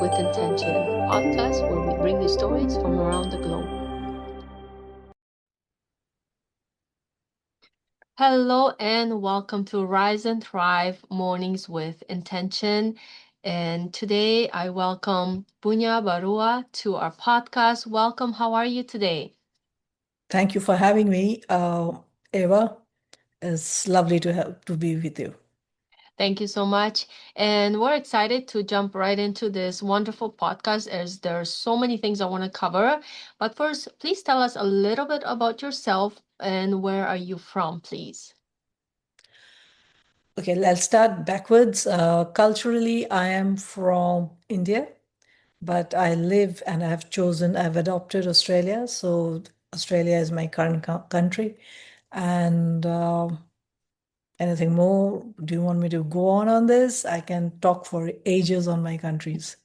with Intention, podcast where we bring you stories from around the globe. Hello and welcome to Rise and Thrive Mornings with Intention. And today I welcome Punya Barua to our podcast. Welcome. How are you today? Thank you for having me, Eva. It's lovely to be with you. Thank you so much. And we're excited to jump right into this wonderful podcast as there's so many things I want to cover. But first, please tell us a little bit about yourself and where are you from, please? Okay, I'll start backwards. Culturally, I am from India, but I live and I've adopted Australia. So Australia is my current country. And anything more? Do you want me to go on this? I can talk for ages on my countries.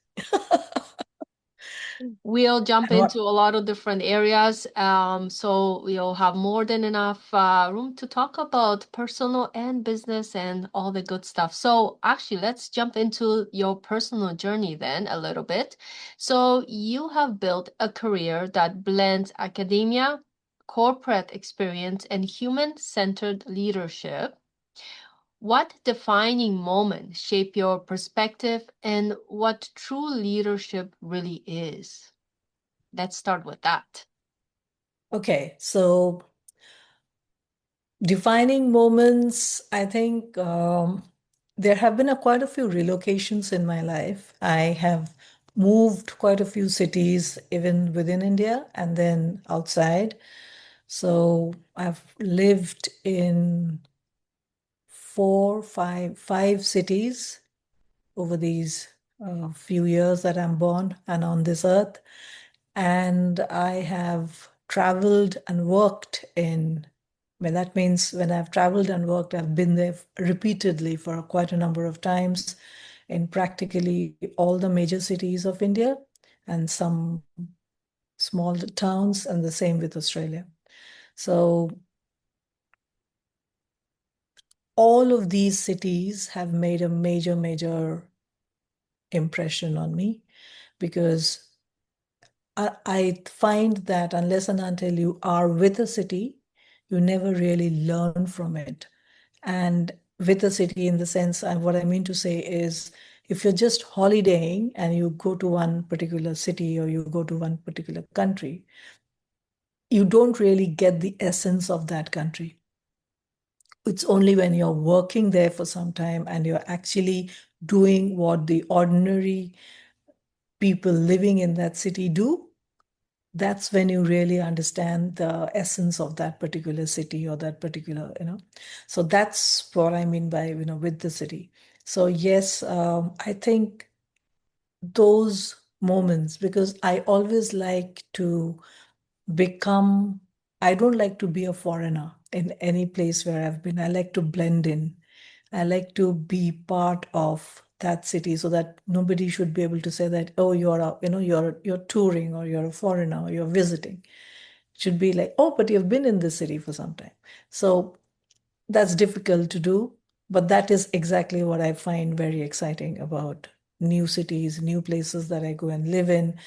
We'll jump And into what? a lot of different areas, so we'll have more than enough room to talk about personal and business and all the good stuff. So actually, let's jump into your personal journey then a little bit. So you have built a career that blends academia, corporate experience, and human-centered leadership. What defining moment shape your perspective and what true leadership really is? Let's start with that. Okay, so defining moments, I think there have been quite a few relocations in my life. I have moved quite a few cities, even within India and then outside. So I've lived in five cities over these few years that I'm born and on this earth. And I have traveled and worked in, well, that means when I've traveled and worked, I've been there repeatedly for quite a number of times in practically all the major cities of India and some small towns, and the same with Australia. So all of these cities have made a major impression on me because I find that unless and until you are with a city, you never really learn from it. And with a city, in the sense, and what I mean to say is, if you're just holidaying and you go to one particular city or you go to one particular country, you don't really get the essence of that country. It's only when you're working there for some time and you're actually doing what the ordinary people living in that city do, that's when you really understand the essence of that particular city or that particular. So that's what I mean by, with the city. So yes, I think those moments, because I always like to become, I don't like to be a foreigner in any place where I've been. I like to blend in. I like to be part of that city so that nobody should be able to say that, oh, you're touring or you're a foreigner or you're visiting. It should be like, oh, but you've been in this city for some time. So that's difficult to do, but that is exactly what I find very exciting about new cities, new places that I go and live in,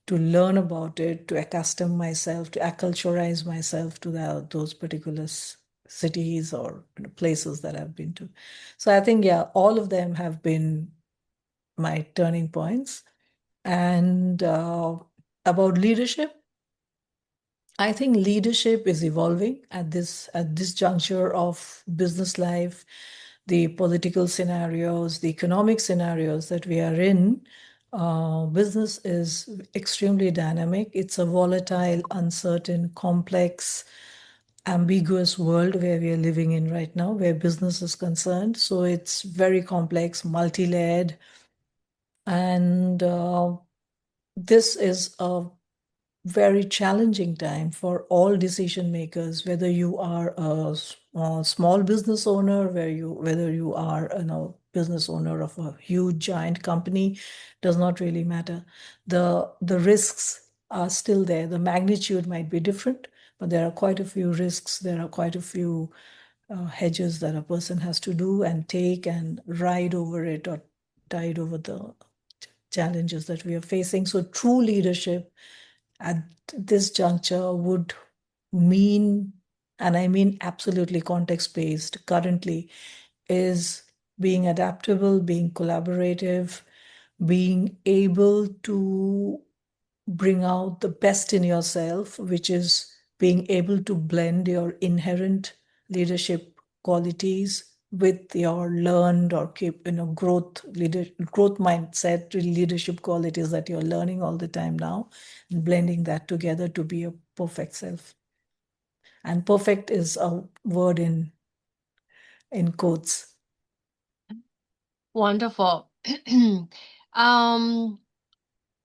to learn about it, to accustom myself, to acculturize myself to those particular cities or places that I've been to. So I think, yeah, all of them have been my turning points. And about leadership, I think leadership is evolving at this juncture of business life, the political scenarios, the economic scenarios that we are in. Business is extremely dynamic. It's a volatile, uncertain, complex, ambiguous world where we are living in right now, where business is concerned. So it's very complex, multi-layered, and this is a very challenging time for all decision makers, whether you are a small business owner, whether you are business owner of a huge giant company, does not really matter. The risks are still there. The magnitude might be different, but there are quite a few risks. There are quite a few hedges that a person has to do and take and ride over it or tide over challenges that we are facing. So, true leadership at this juncture would mean, and I mean absolutely context based currently, is being adaptable, being collaborative, being able to bring out the best in yourself, which is being able to blend your inherent leadership qualities with your learned or keep growth mindset leadership qualities that you're learning all the time now, and blending that together to be a perfect self. And perfect is a word in quotes. Wonderful. Um,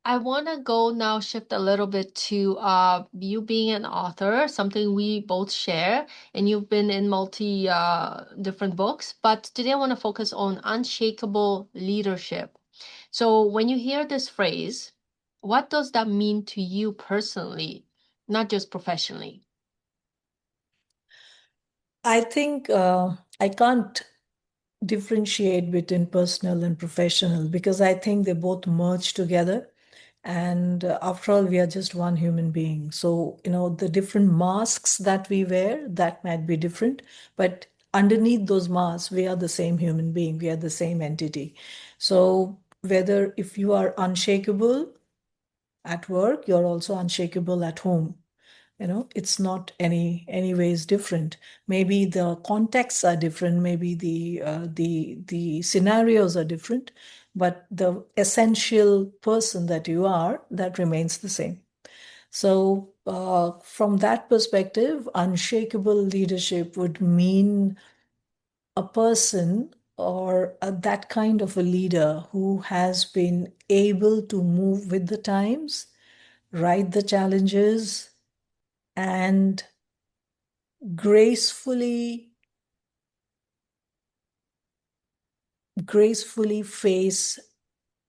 I want to go now shift a little bit to you being an author, something we both share, and you've been in multi different books. But today I want to focus on unshakable leadership. So when you hear this phrase, what does that mean to you personally, not just professionally? I think I can't differentiate between personal and professional because I think they both merge together. And after all, we are just one human being. So, the different masks that we wear, that might be different. But underneath those masks, we are the same human being. We are the same entity. So, whether if you are unshakable at work, you're also unshakable at home. It's not any ways different. Maybe the contexts are different, maybe the scenarios are different, but the essential person that you are, that remains the same. So from that perspective, unshakable leadership would mean a person or that kind of a leader who has been able to move with the times, ride the challenges, and gracefully gracefully face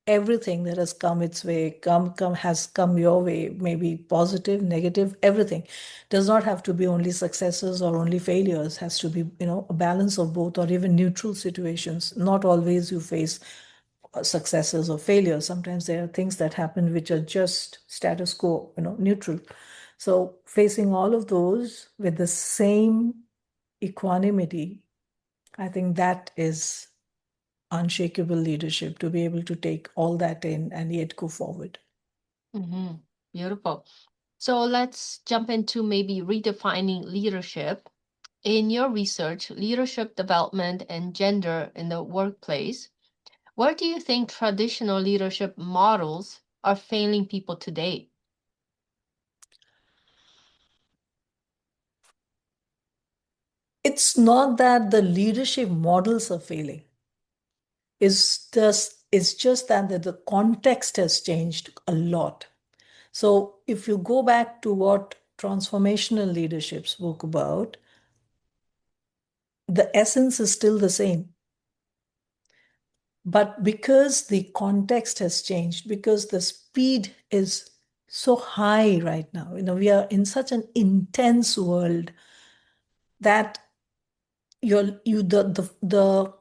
everything that has come its way, come your way, maybe positive, negative, everything. Does not have to be only successes or only failures, has to be, a balance of both, or even neutral situations. Not always you face successes or failures. Sometimes there are things that happen which are just status quo, neutral. So facing all of those with the same equanimity, I think that is unshakable leadership, to be able to take all that in and yet go forward. Hmm. Beautiful. So let's jump into maybe redefining leadership. In your research, leadership development and gender in the workplace, where do you think traditional leadership models are failing people today? It's not that the leadership models are failing. It's just that the context has changed a lot. So if you go back to what transformational leadership spoke about, the essence is still the same. But because the context has changed, because the speed is so high right now, we are in such an intense world that the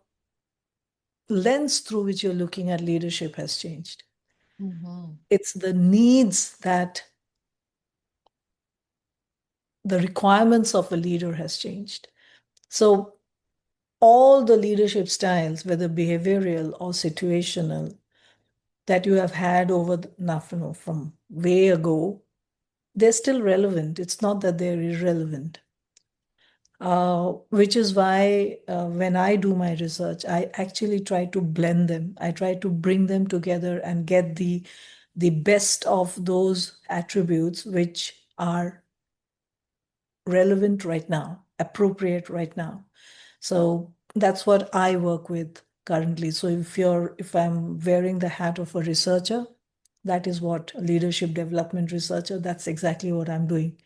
lens through which you're looking at leadership has changed. Hmm. It's the needs that the requirements of a leader has changed. So all the leadership styles, whether behavioral or situational, that you have had over now, from way ago, they're still relevant. It's not that they're irrelevant. Which is why when I do my research, I actually try to blend them. I try to bring them together and get the best of those attributes which are relevant right now, appropriate right now. So that's what I work with currently. So if I'm wearing the hat of a researcher, that is what leadership development researcher, that's exactly what I'm doing.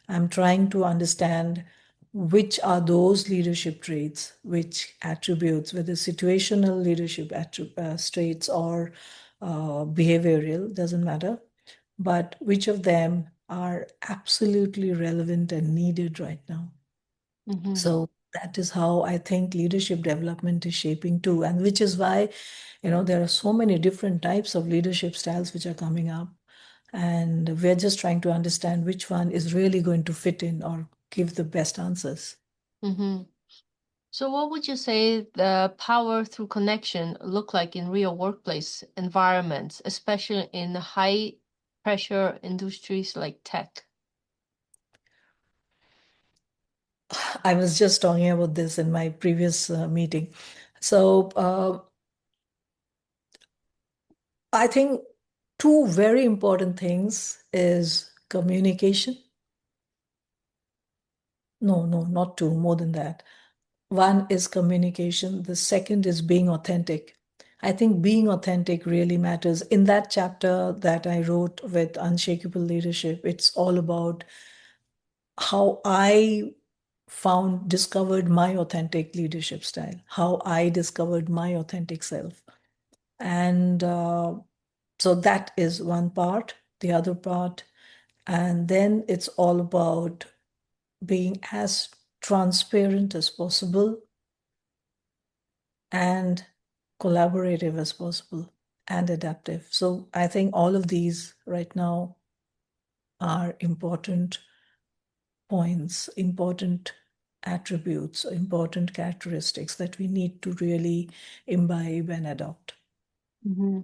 I'm trying to understand which are those leadership traits, which attributes, whether situational leadership traits or behavioral, doesn't matter, but which of them are absolutely relevant and needed right now. Hmm. So that is how I think leadership development is shaping too. And which is why, there are so many different types of leadership styles which are coming up. And we're just trying to understand which one is really going to fit in or give the best answers. Mm-hmm. So what would you say the power through connection look like in real workplace environments, especially in high pressure industries like tech? I was just talking about this in my previous meeting. So I think two very important things is communication. No, no, not two, more than that. One is communication. The second is being authentic. I think being authentic really matters. In that chapter that I wrote with Unshakable Leadership, it's all about how I discovered my authentic leadership style, how I discovered my authentic self. And so that is one part, the other part. And then it's all about being as transparent as possible and collaborative as possible and adaptive. So I think all of these right now are important points, important attributes, important characteristics that we need to really imbibe and adopt. Mm-hmm.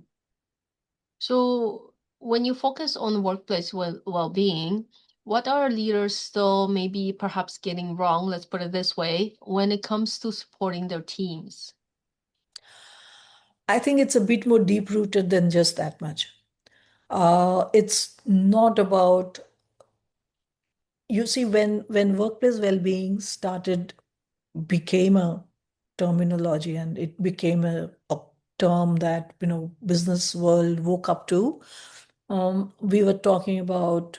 So when you focus on workplace well-being, what are leaders still maybe perhaps getting wrong, let's put it this way, when it comes to supporting their teams? I think it's a bit more deep rooted than just that much. It's not about, you see, when workplace well-being started became a terminology and it became a term that business world woke up to. We were talking about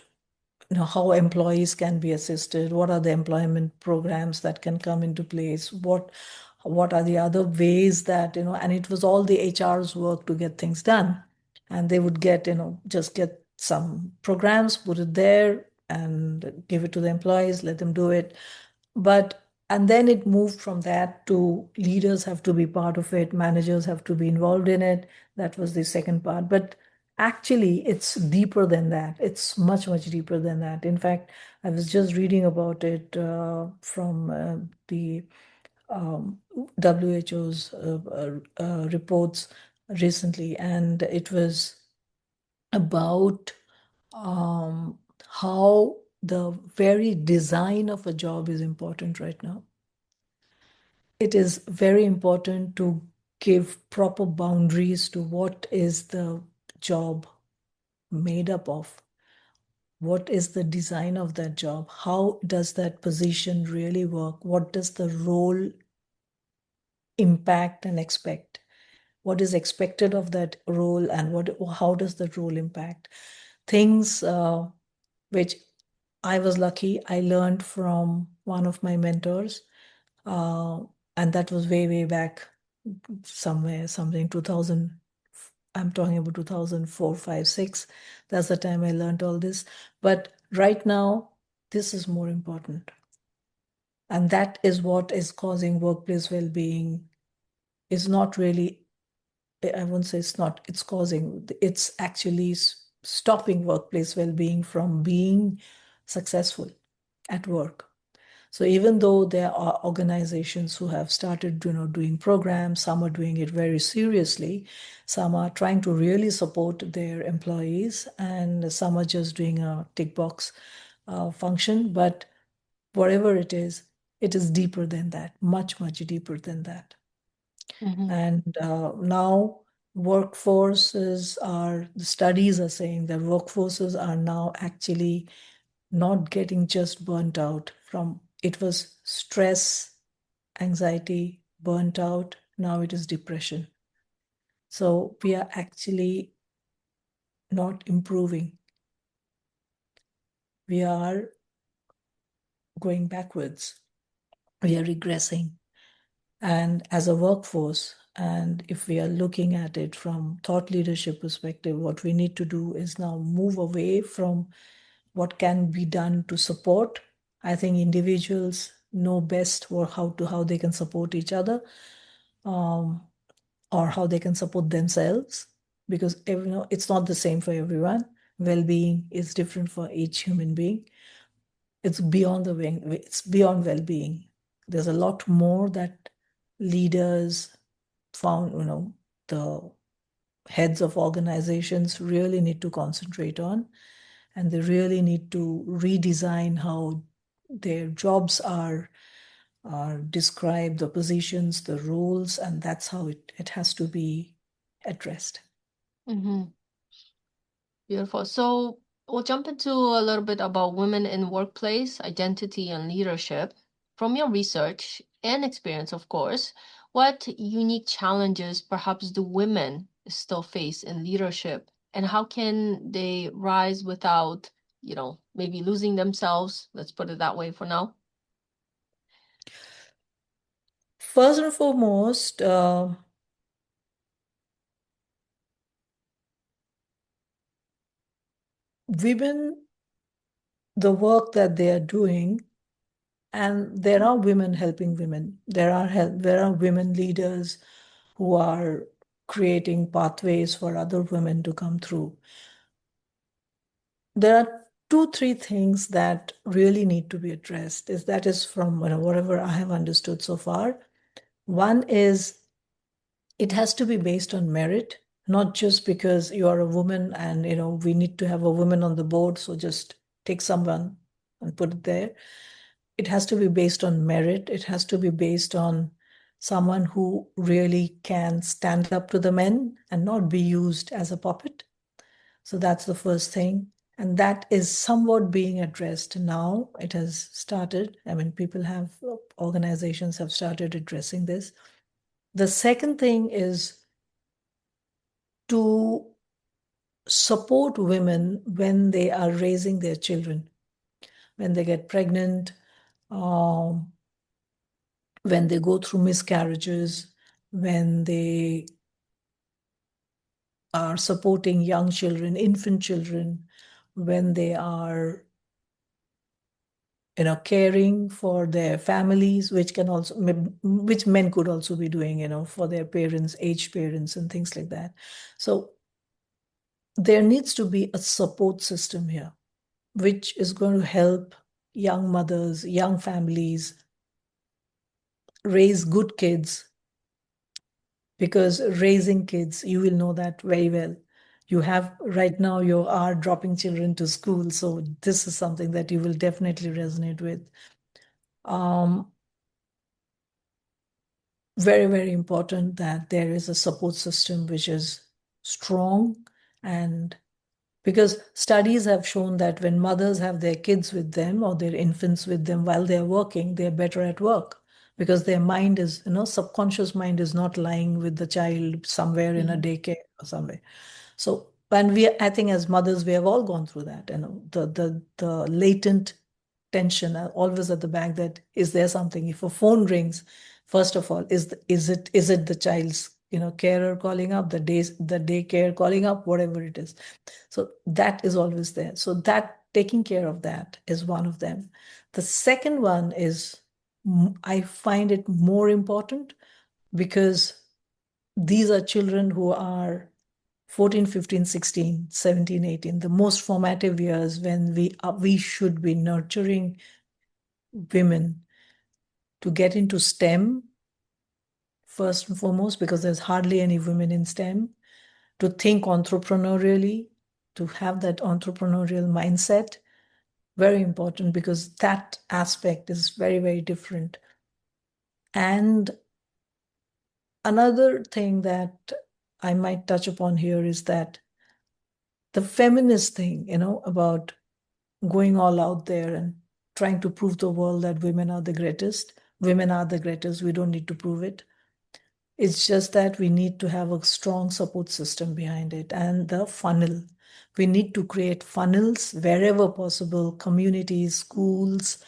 how employees can be assisted, what are the employment programs that can come into place, what are the other ways that and it was all the HR's work to get things done. And they would get just get some programs, put it there and give it to the employees, let them do it. But and then it moved from that to leaders have to be part of it, managers have to be involved in it. That was the second part. But actually, it's deeper than that. It's much, much deeper than that. In fact, I was just reading about it from the WHO's reports recently, and it was about how the very design of a job is important right now. It is very important to give proper boundaries to what is the job made up of. What is the design of that job? How does that position really work? What does the role impact and expect? What is expected of that role, and how does that role impact? Things which I was lucky, I learned from one of my mentors. Uh, and that was way, way back somewhere, something 2000. I'm talking about 2004, 5, 6. That's the time I learned all this. But right now, this is more important. And that is what is causing workplace well-being. Is not really, I won't say it's not, it's causing, it's actually stopping workplace well-being from being successful at work. So even though there are organizations who have started, doing programs, some are doing it very seriously, some are trying to really support their employees, and some are just doing a tick box function. But whatever it is deeper than that, much, much deeper than that. Mm-hmm. And now the studies are saying that workforces are now actually not getting just burnt out from, it was stress, anxiety, burnt out. Now it is depression. So we are actually not improving. We are going backwards. We are regressing. And as a workforce, and if we are looking at it from thought leadership perspective, what we need to do is now move away from what can be done to support. I think individuals know best or how they can support each other, um, or how they can support themselves, because it's not the same for everyone. Well-being is different for each human being. It's beyond well-being. There's a lot more that leaders found, the heads of organizations really need to concentrate on, and they really need to redesign how their jobs are described, the positions, the roles, and that's how it has to be addressed. Mm-hmm. Beautiful. So we'll jump into a little bit about women in workplace, identity, and leadership. From your research and experience, of course, what unique challenges perhaps do women still face in leadership, and how can they rise without, maybe losing themselves? Let's put it that way for now. First and foremost, women, the work that they are doing, and there are women helping women. There are women leaders who are creating pathways for other women to come through. There are two, three things that really need to be addressed. That is from whatever I have understood so far. One is it has to be based on merit, not just because you are a woman and we need to have a woman on the board, so just take someone and put it there. It has to be based on merit. It has to be based on someone who really can stand up to the men and not be used as a puppet. So that's the first thing. And that is somewhat being addressed now. It has started. I mean, organizations have started addressing this. The second thing is to support women when they are raising their children, when they get pregnant, um, when they go through miscarriages, when they are supporting young children, infant children, when they are caring for their families, which men could also be doing, for their parents, aged parents, and things like that. So there needs to be a support system here, which is going to help young mothers, young families raise good kids, because raising kids, you will know that very well. You have right now, you are dropping children to school. So this is something that you will definitely resonate with. Um, Very, very important that there is a support system which is strong. And because studies have shown that when mothers have their kids with them or their infants with them while they're working, they're better at work, because their mind is, subconscious mind is not lying with the child somewhere in a Mhm. daycare or somewhere. So, and I think as mothers, we have all gone through that, the latent tension always at the back, that is there something, if a phone rings, first of all, is it the child's, carer calling up, the daycare calling up, whatever it is. So that is always there. So that taking care of that is one of them. The second one is, I find it more important, because these are children who are 14, 15, 16, 17, 18, the most formative years, when we should be nurturing women to get into STEM first and foremost, because there's hardly any women in STEM, to think entrepreneurially, to have that entrepreneurial mindset. Very important, because that aspect is very, very different. And another thing that I might touch upon here is that the feminist thing, about going all out there and trying to prove the world that women are the greatest. Women are the greatest. We don't need to prove it. It's just that we need to have a strong support system behind it, and the funnel. We need to create funnels wherever possible, communities, schools,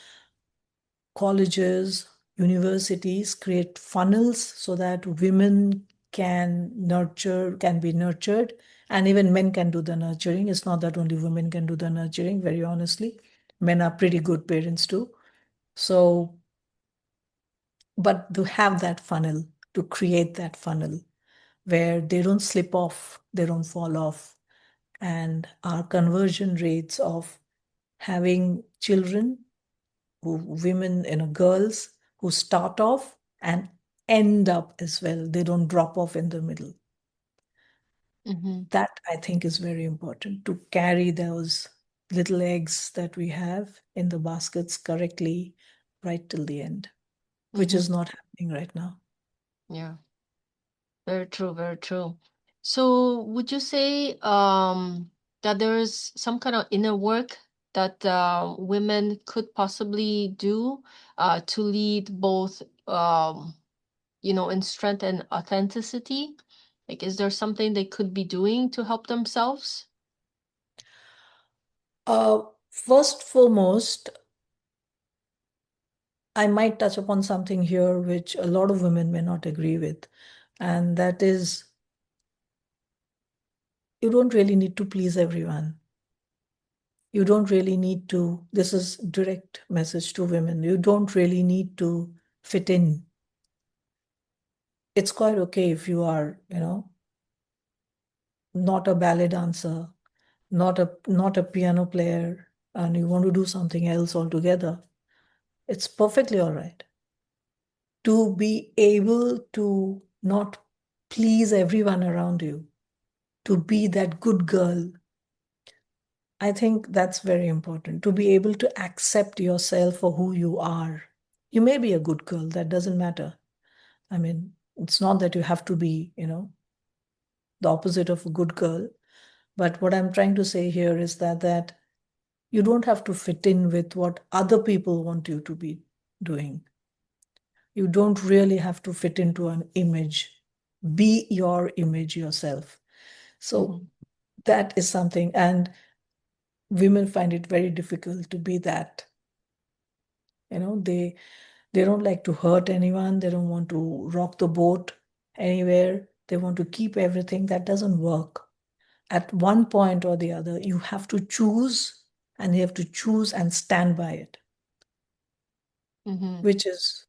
colleges, universities create funnels so that women can be nurtured, and even men can do the nurturing. It's not that only women can do the nurturing, very honestly. Men are pretty good parents too. So but to have that funnel, to create that funnel where they don't slip off, they don't fall off. And our conversion rates of having children, women, girls who start off and end up as well, they don't drop off in the middle. Mm-hmm. That I think is very important to carry those little eggs that we have in the baskets correctly right till the end, which Mm-hmm. is not happening right now. Yeah, very true, very true. So would you say that there is some kind of inner work that women could possibly do to lead both in strength and authenticity? Like, is there something they could be doing to help themselves? First, foremost, I might touch upon something here which a lot of women may not agree with, and that is you don't really need to please everyone. You don't really need to, this is direct message to women, you don't really need to fit in. It's quite okay if you are, not a ballet dancer, not a piano player, and you want to do something else altogether. It's perfectly all right to be able to not please everyone around you, to be that good girl. I think that's very important to be able to accept yourself for who you are. You may be a good girl, that doesn't matter. I mean, it's not that you have to be, the opposite of a good girl. But what I'm trying to say here is that you don't have to fit in with what other people want you to be doing. You don't really have to fit into an image. Be your image yourself. So Mm-hmm. that is something, and women find it very difficult to be that. They don't like to hurt anyone. They don't want to rock the boat anywhere. They want to keep everything. That doesn't work. At one point or the other, you have to choose, and you have to choose and stand by it, Mm-hmm. which is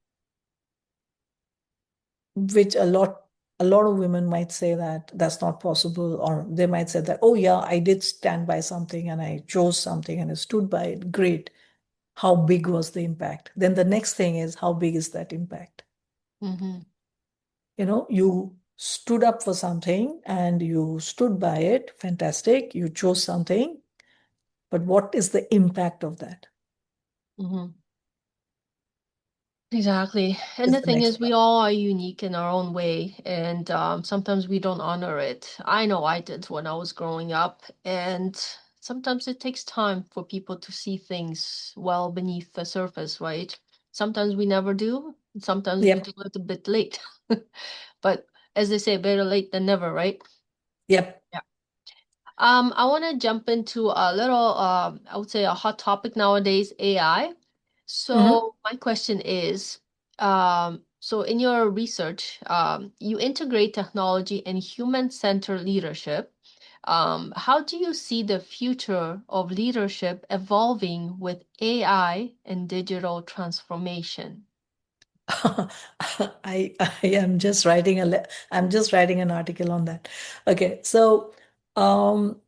which a lot of women might say that that's not possible, or they might say that, oh yeah, I did stand by something and I chose something and I stood by it. Great. How big was the impact? Then the next thing is, how big is that impact? Mm-hmm. You stood up for something and you stood by it. Fantastic. You chose something. But what is the impact of that? Mm-hmm. Exactly. And Is the the thing next is, we part. all are unique in our own way, and sometimes we don't honor it. I know I did when I was growing up, and sometimes it takes time for people to see things well beneath the surface, right? Sometimes we never do, and sometimes we Yep. do it a bit late. But as they say, better late than never, right? Yep. I want to jump into a little, I would say a hot topic nowadays, AI. Hmm. So my question is, so in your research, you integrate technology and human-centered leadership. How do you see the future of leadership evolving with AI and digital transformation? I am just writing I'm just writing an article on that. Okay, so um,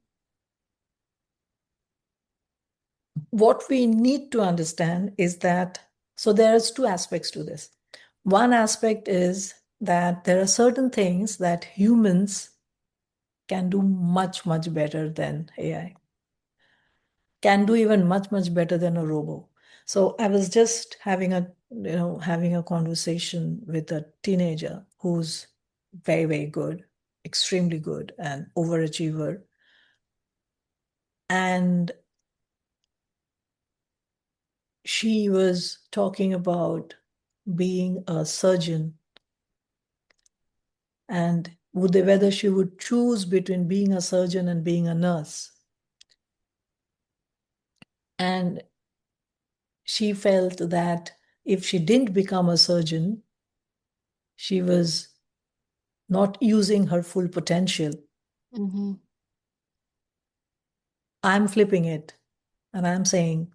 what we need to understand is that there's two aspects to this. One aspect is that there are certain things that humans can do much, much better than AI, can do even much, much better than a robo. So I was just having a conversation with a teenager who's very, very good, extremely good, and overachiever. And she was talking about being a surgeon, and whether she would choose between being a surgeon and being a nurse. And she felt that if she didn't become a surgeon, she was not using her full potential. Mm-hmm. I'm flipping it and I'm saying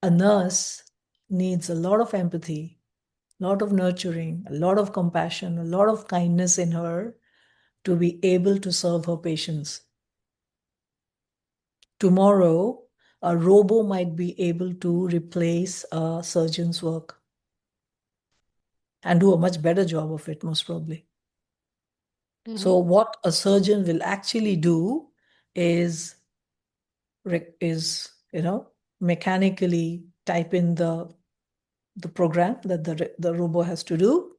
a nurse needs a lot of empathy. a lot of nurturing, a lot of compassion, a lot of kindness in her to be able to serve her patients. Tomorrow, a robo might be able to replace a surgeon's work and do a much better job of it, most probably. So, Hmm. what a surgeon will actually do is mechanically type in the program that the robo has to do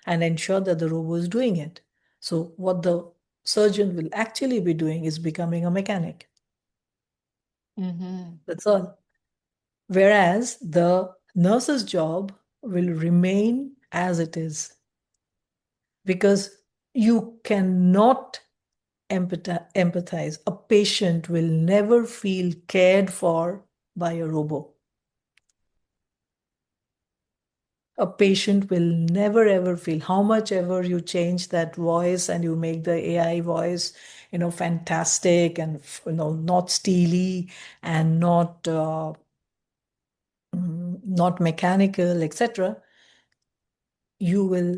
and ensure that the robo is doing it. So, what the surgeon will actually be doing is becoming a mechanic. Hmm. That's all. Whereas the nurse's job will remain as it is because you cannot empathize. A patient will never feel cared for by a robo. A patient will never ever feel how much ever you change that voice and you make the AI voice, fantastic and not steely and not mechanical, etc. You will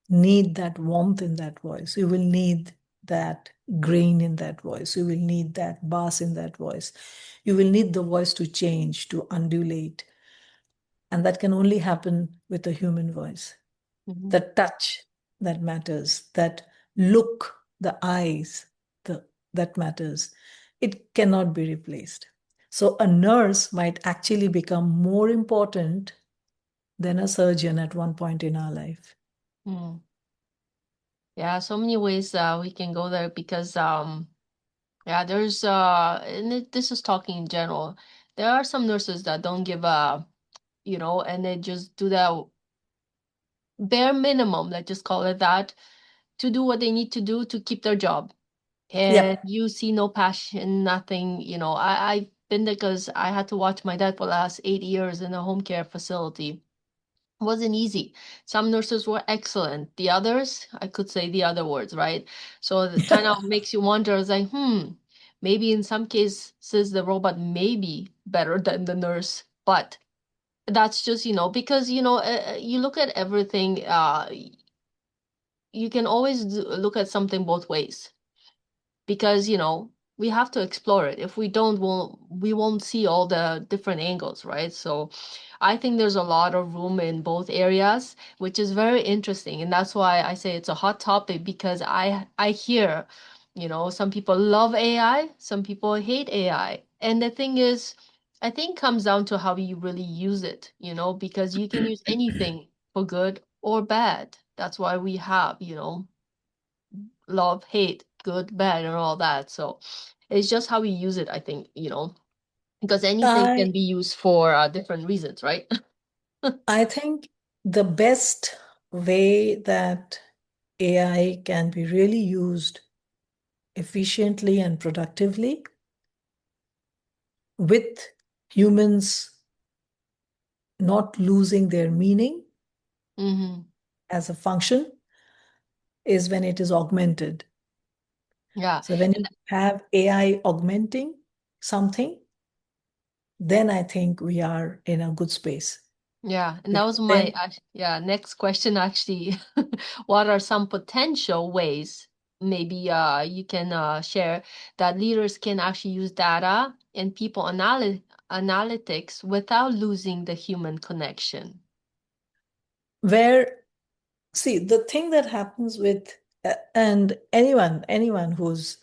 need that warmth in that voice. You will need that grain in that voice. You will need that bass in that voice. You will need the voice to change, to undulate. And that can only happen with a human voice. Hmm. The touch that matters, that look, the eyes, that matters. It cannot be replaced. So a nurse might actually become more important than a surgeon at one point in our life. Hmm. Yeah, so many ways we can go there because yeah, there's this is talking in general. There are some nurses that don't give a, and they just do that bare minimum, let's just call it that, to do what they need to do to keep their job. And Yep. you see no passion, nothing, I've been there because I had to watch my dad for the last 8 years in a home care facility. Wasn't easy. Some nurses were excellent. The others, I could say the other words, right? So it kind of makes you wonder, it's like, maybe in some cases the robot may be better than the nurse, but that's just, because, you look at everything, you can always look at something both ways because we have to explore it. If we don't, we won't see all the different angles, right? So I think there's a lot of room in both areas, which is very interesting, and that's why I say it's a hot topic because I hear, some people love AI, some people hate AI, and the thing is, I think comes down to how you really use it, because you can use anything for good or bad. That's why we have, love, hate, good, bad, and all that. So it's just how we use it, I think, because anything I can be used for different reasons, right? I think the best way that AI can be really used efficiently and productively with humans not losing their meaning Hmm. as a function is when it is augmented. Yeah. So when And you have AI augmenting something, then I think we are in a good space. yeah, and that Because was my then yeah, next question actually. What are some potential ways maybe you can share that leaders can actually use data and people analytics without losing the human connection? where see the thing that happens with and anyone who's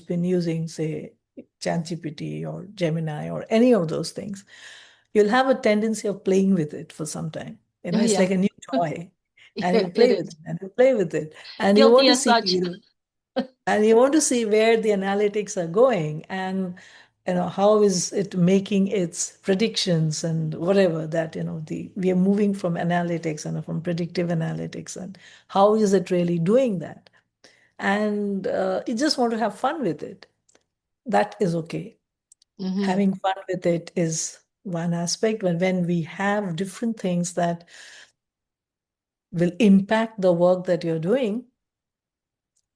been using say ChatGPT or Gemini or any of those things, you'll have a tendency of playing with it for some time. Oh, It's like yeah. a new toy, and Yeah, you it play with is. it and you play with it, and you want Guilty to as see such. and you want to see where the analytics are going and how is it making its predictions and whatever that the we are moving from analytics and from predictive analytics, and how is it really doing that, and you just want to have fun with it. That is okay. Hmm. Having fun with it is one aspect, but when we have different things that will impact the work that you're doing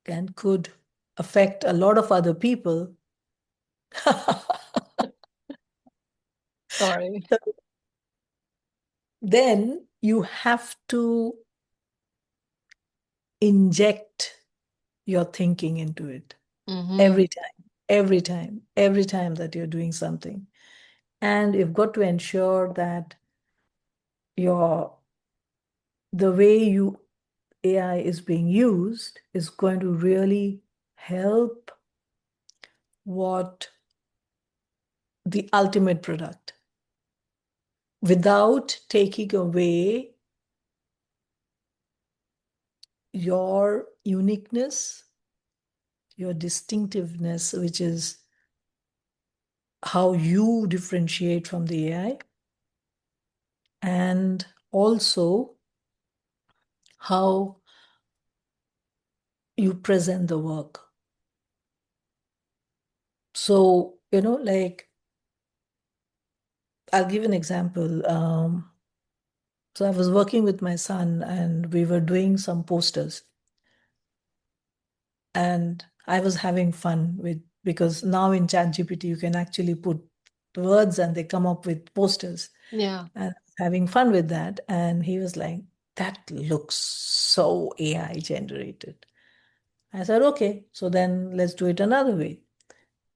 and could affect a lot of other people. Sorry. Then you have to inject your thinking into it Mm-hmm. every time, every time, every time that you're doing something. And you've got to ensure that your the way you AI is being used is going to really help what the ultimate product without taking away your uniqueness, your distinctiveness, which is how you differentiate from the AI, and also how you present the work. So, like, I'll give an example. So I was working with my son and we were doing some posters, and I was having fun with, because now in ChatGPT you can actually put words and they come up with posters, Yeah. and having fun with that. And he was like, that looks so AI generated. I said, okay, so then let's do it another way.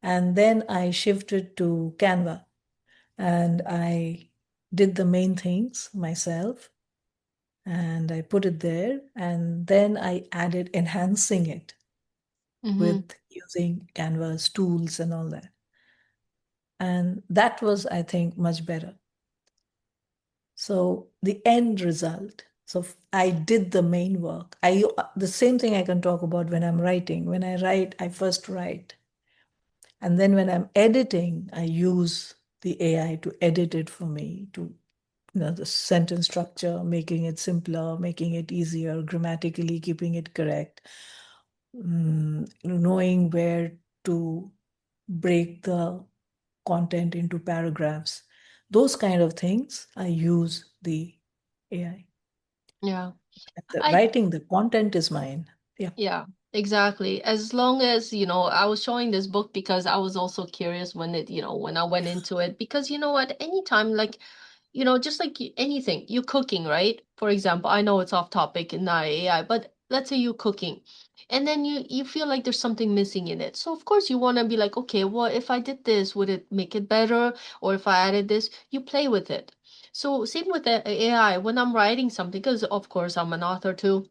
And then I shifted to Canva and I did the main things myself and I put it there. And then I added enhancing it Mm-hmm. with using Canva's tools and all that. And that was, I think, much better. So the end result. So I did the main work. The same thing I can talk about when I'm writing. When I write, I first write. And then when I'm editing, I use the AI to edit it for me, to the sentence structure, making it simpler, making it easier, grammatically keeping it correct, knowing where to break the content into paragraphs. Those kind of things, I use the AI. Yeah. The I writing, the content is mine. Yeah. Yeah, exactly. As long as, I was showing this book because I was also curious when I went into it. Because you know what, anytime, like, just like anything, you're cooking, right? For example, I know it's off topic and not AI, but let's say you're cooking and then you feel like there's something missing in it. So of course you want to be like, okay, well, if I did this, would it make it better? Or if I added this, you play with it. So same with the AI when I'm writing something, because of course I'm an author too.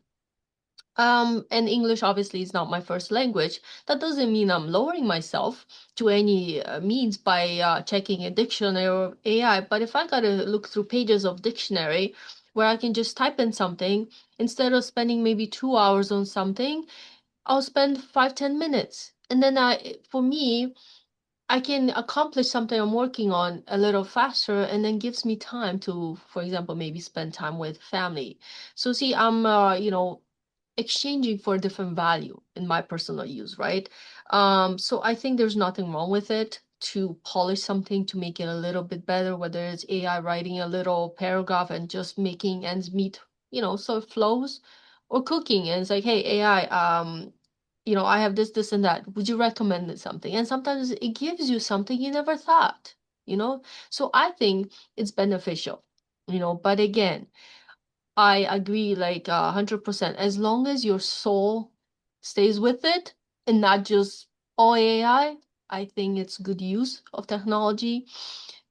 And English obviously is not my first language. That doesn't mean I'm lowering myself to any means by checking a dictionary or AI. But if I gotta look through pages of dictionary where I can just type in something, instead of spending maybe 2 hours on something, I'll spend 5, 10 minutes. And then for me, I can accomplish something I'm working on a little faster and then gives me time to, for example, maybe spend time with family. So see, I'm, exchanging for a different value in my personal use, right? So I think there's nothing wrong with it to polish something to make it a little bit better, whether it's AI writing a little paragraph and just making ends meet, so it flows, or cooking and it's like, hey, AI, I have this, and that. Would you recommend something? And sometimes it gives you something you never thought, you know? So I think it's beneficial, but again, I agree like 100%. As long as your soul stays with it and not just all I think it's good use of technology.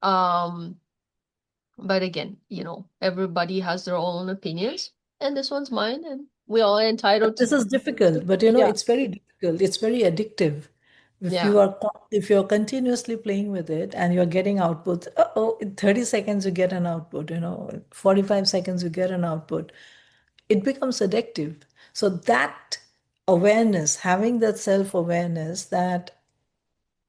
Um, but again, everybody has their own opinions, and this one's mine, and we all are entitled This is difficult, but yeah, it's very difficult. It's very addictive. yeah, If you're continuously playing with it and you're getting outputs, oh, in 30 seconds you get an output, 45 seconds you get an output. It becomes addictive. So that awareness, having that self-awareness that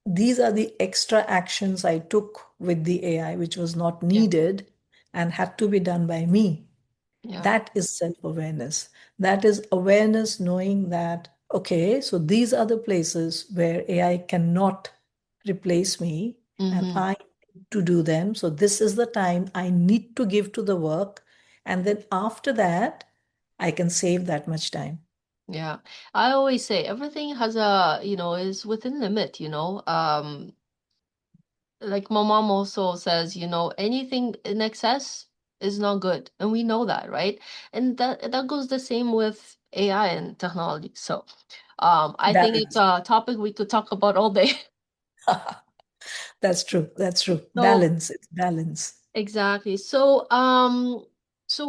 these are the extra actions I took with the AI, which was not yeah, needed and had to be done by me. yeah. That is self-awareness. That is awareness knowing that, okay, so these are the places where AI cannot replace me and Mm-hmm. I need to do them. So this is the time I need to give to the work. And then after that, I can save that much time. Yeah. I always say everything has is within limit, like my mom also says, anything in excess is not good, and we know that, right? And that goes the same with AI and technology. So, I think it's Balance. a topic we could talk about all day. That's true. That's true. So Balance. It's balance. exactly. So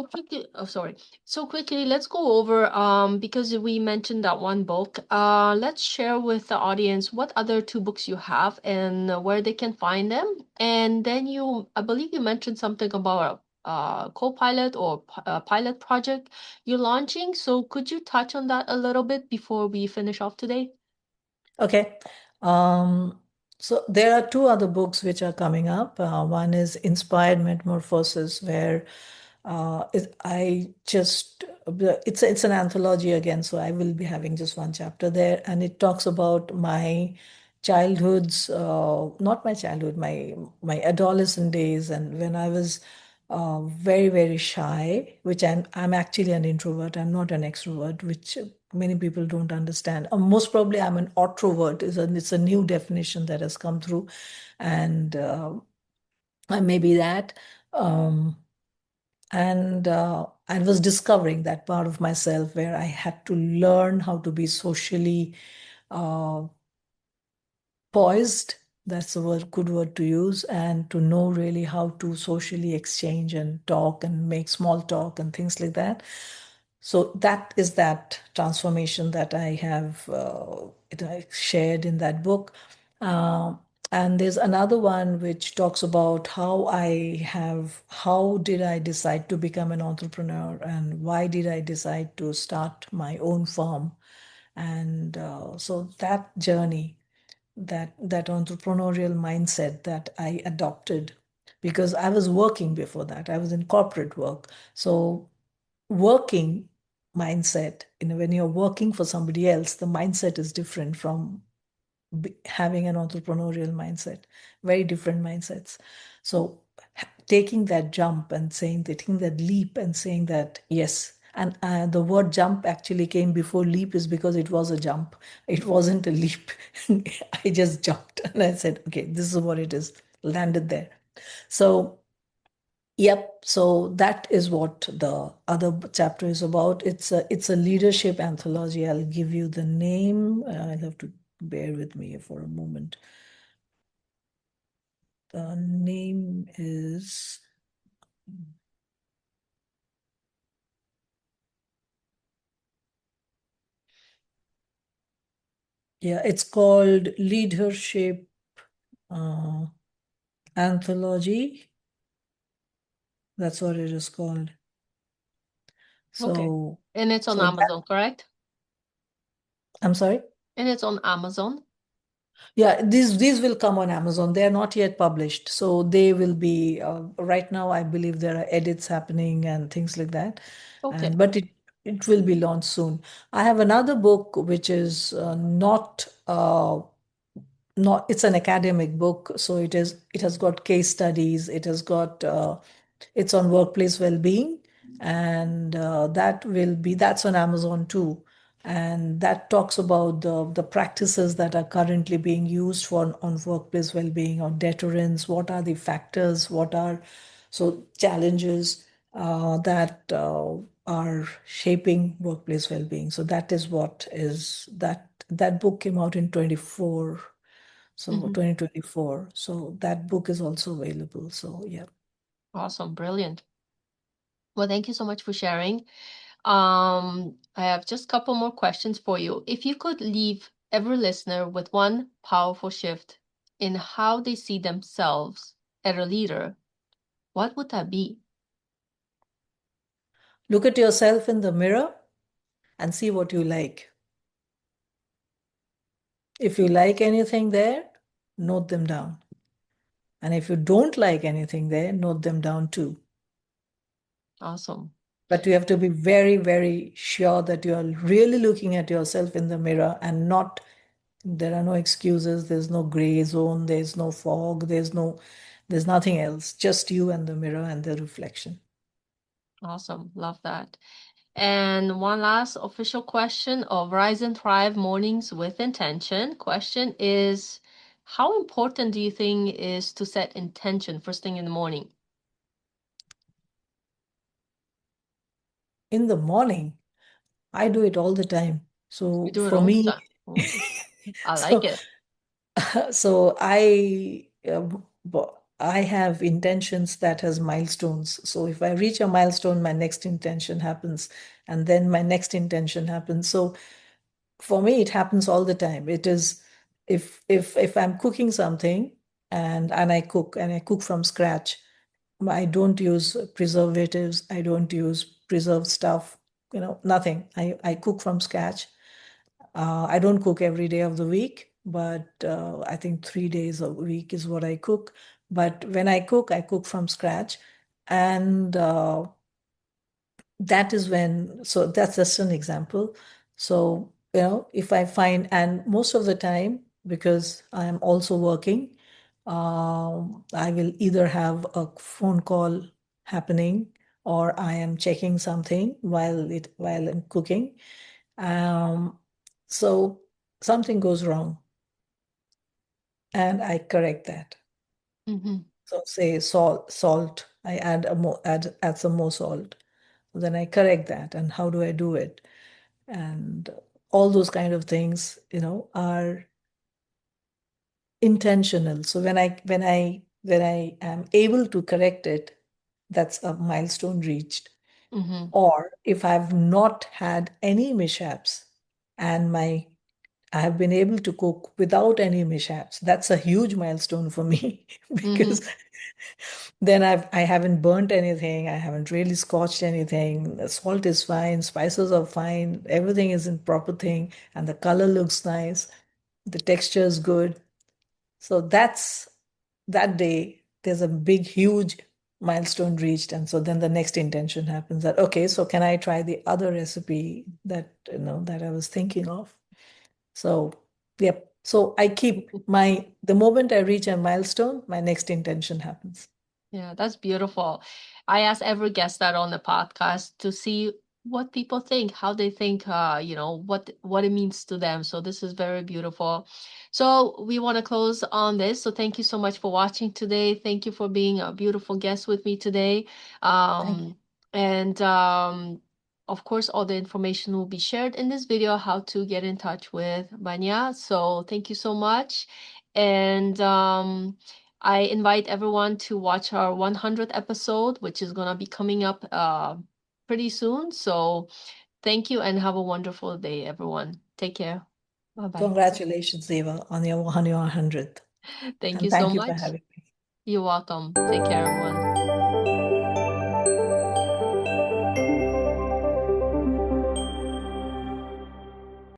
quickly, oh, sorry. So quickly, let's go over, because we mentioned that one book. Let's share with the audience what other two books you have and where they can find them. And then I believe you mentioned something about a co-pilot or a pilot project you're launching. So could you touch on that a little bit before we finish off today? Okay. Um, so there are two other books which are coming up. One is Inspired Metamorphosis, where I just it's an anthology again, so I will be having just one chapter there, and it talks about my childhood's not my childhood, my adolescent days, and when I was very very shy, which I'm actually an introvert. I'm not an extrovert, which many people don't understand. Most probably, I'm an autrovert. It's a new definition that has come through, and I may be that. Um, and I was discovering that part of myself where I had to learn how to be socially uh, poised. That's a good word to use, and to know really how to socially exchange and talk and make small talk and things like that. So that is that transformation that I have I shared in that book. Uh, and there's another one which talks about how did I decide to become an entrepreneur and why did I decide to start my own firm. And so that journey, that entrepreneurial mindset that I adopted, because I was working before that. I was in corporate work. So working mindset, when you're working for somebody else, the mindset is different from having an entrepreneurial mindset, very different mindsets. So taking that jump and saying, taking that leap and saying that, yes. And the word jump actually came before leap is because it was a jump. It wasn't a leap. I just jumped and I said, okay, this is what it is, landed there. So yep. So that is what the other chapter is about. It's a leadership anthology. I'll give you the name. I'll have to bear with me for a moment. The name is, yeah, it's called LeadHERship uh, Anthology. That's what it is called. Okay. So, And it's on so that, Amazon, correct? I'm sorry. And it's on Amazon. Yeah, these will come on Amazon. They are not yet published, so they will be right now. I believe there are edits happening and things like that, Okay. and but it will be launched soon. I have another book which is not it's an academic book, so it has got case studies. It has got it's on workplace well-being, and that's on Amazon too. And that talks about the practices that are currently being used for on workplace well-being or deterrence. What are the factors? What are so challenges that are shaping workplace well-being? So that is what is that book came out in 24, so Hmm. 2024. So that book is also available. So yeah. Awesome. Brilliant. Well, thank you so much for sharing. I have just a couple more questions for you. If you could leave every listener with one powerful shift in how they see themselves as a leader, what would that be? Look at yourself in the mirror and see what you like. If you like anything there, note them down. And if you don't like anything there, note them down too. Awesome. But you have to be very, very sure that you are really looking at yourself in the mirror and not, there are no excuses, there's no gray zone, there's no fog, there's nothing else. Just you and the mirror and the reflection. Awesome. Love that. And one last official question of Rise and Thrive Mornings with Intention. Question is, how important do you think is to set intention first thing in the morning? in the morning, I do it all the time. You So do it for all the me, time. Oh, I like so it. so I have intentions that has milestones. So if I reach a milestone, my next intention happens, and then my next intention happens. So for me, it happens all the time. It is if I'm cooking something and I cook from scratch. I don't use preservatives. I don't use preserved stuff. Nothing. I cook from scratch. I don't cook every day of the week, but I think 3 days a week is what I cook. But when I cook from scratch, and that is when. So that's just an example. So if I find, and most of the time, because I am also working, I will either have a phone call happening, or I am checking something while I'm cooking. um, so something goes wrong and I correct that. Hmm. So say salt, I add some more salt. Then I correct that. And how do I do it? And all those kind of things, are intentional. So when I am able to correct it, that's a milestone reached. Hmm. Or if I've not had any mishaps and I have been able to cook without any mishaps. That's a huge milestone for me because Hmm. then I haven't burnt anything. I haven't really scorched anything. The salt is fine, spices are fine, everything is in proper thing, and the color looks nice. The texture is good. So that's that day. There's a big, huge milestone reached, and so then the next intention happens that okay, so can I try the other recipe that I was thinking of? So, yep. So I keep the moment I reach a milestone, my next intention happens. Yeah, that's beautiful. I ask every guest that on the podcast to see what people think, how they think, what it means to them. So this is very beautiful. So we want to close on this. So thank you so much for watching today. Thank you for being a beautiful guest with me today. Thank you. And of course, all the information will be shared in this video, how to get in touch with Banya. So thank you so much. And I invite everyone to watch our 100th episode, which is going to be coming up pretty soon. So thank you and have a wonderful day, everyone. Take care. Bye bye. Congratulations, Eva, on your 100th. Thank And you so thank you for much. having me. You're welcome. Take care, everyone.